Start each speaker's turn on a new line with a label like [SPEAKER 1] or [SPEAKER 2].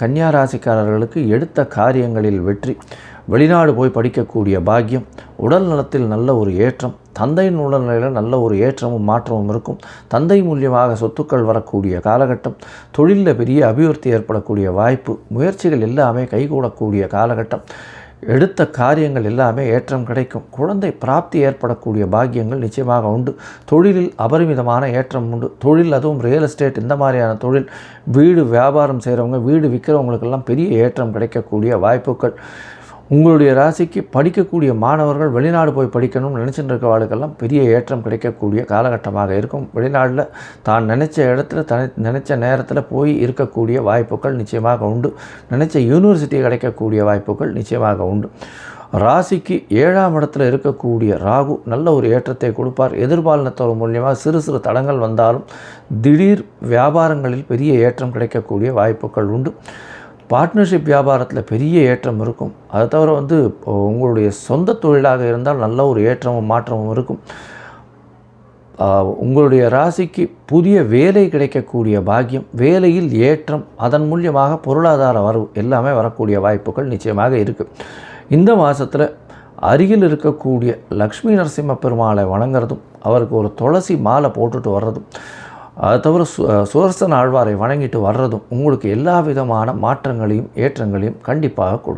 [SPEAKER 1] கன்னியா ராசிக்காரர்களுக்கு எடுத்த காரியங்களில் வெற்றி, வெளிநாடு போய் படிக்கக்கூடிய பாக்கியம், உடல் நலத்தில் நல்ல ஒரு ஏற்றம், தந்தையின் உடல்நிலையில் நல்ல ஒரு ஏற்றமும் மாற்றமும் இருக்கும். தந்தை மூலியமாக சொத்துக்கள் வரக்கூடிய காலகட்டம், தொழிலில் பெரிய அபிவிருத்தி ஏற்படக்கூடிய வாய்ப்பு, முயற்சிகள் எல்லாமே கைகூடக்கூடிய காலகட்டம், எடுத்த காரியங்கள் எல்லாமே ஏற்றம் கிடைக்கும். குழந்தை பிராப்தி ஏற்படக்கூடிய பாக்கியங்கள் நிச்சயமாக உண்டு. தொழிலில் அபரிமிதமான ஏற்றம் உண்டு. தொழில், அதுவும் ரியல் எஸ்டேட் இந்த மாதிரியான தொழில், வீடு வியாபாரம் செய்கிறவங்க, வீடு விற்கிறவங்களுக்கெல்லாம் பெரிய ஏற்றம் கிடைக்கக்கூடிய வாய்ப்புகள். உங்களுடைய ராசிக்கு படிக்கக்கூடிய மாணவர்கள் வெளிநாடு போய் படிக்கணும்னு நினச்சிட்டு இருக்கிறவாளுக்கெல்லாம் பெரிய ஏற்றம் கிடைக்கக்கூடிய காலகட்டமாக இருக்கும். வெளிநாட்டில் தான் நினச்ச இடத்துல நினச்ச நேரத்தில் போய் இருக்கக்கூடிய வாய்ப்புகள் நிச்சயமாக உண்டு. நினச்ச யூனிவர்சிட்டி கிடைக்கக்கூடிய வாய்ப்புகள் நிச்சயமாக உண்டு. ராசிக்கு 7ஆம் இடத்துல இருக்கக்கூடிய ராகு நல்ல ஒரு ஏற்றத்தை கொடுப்பார். எதிர்பாலினத்தோர் மூலியமாக சிறு சிறு தடங்கள் வந்தாலும் திடீர் வியாபாரங்களில் பெரிய ஏற்றம் கிடைக்கக்கூடிய வாய்ப்புகள் உண்டு. பார்ட்னர்ஷிப் வியாபாரத்தில் பெரிய ஏற்றம் இருக்கும். அதை தவிர உங்களுடைய சொந்த தொழிலாக இருந்தால் நல்ல ஒரு ஏற்றமும் மாற்றமும் இருக்கும். உங்களுடைய ராசிக்கு புதிய வேலை கிடைக்கக்கூடிய பாக்கியம், வேலையில் ஏற்றம், அதன் மூலியமாக பொருளாதார வரவு எல்லாமே வரக்கூடிய வாய்ப்புகள் நிச்சயமாக இருக்குது. இந்த மாதத்தில் அருகில் இருக்கக்கூடிய லக்ஷ்மி நரசிம்ம பெருமாளை வணங்குறதும், அவருக்கு ஒரு துளசி மாலை போட்டுட்டு வர்றதும், அதை தவிர சுதர்சன ஆழ்வாரை வணங்கிட்டு வர்றதும் உங்களுக்கு எல்லா விதமான மாற்றங்களையும் ஏற்றங்களையும் கண்டிப்பாக கொடுக்கும்.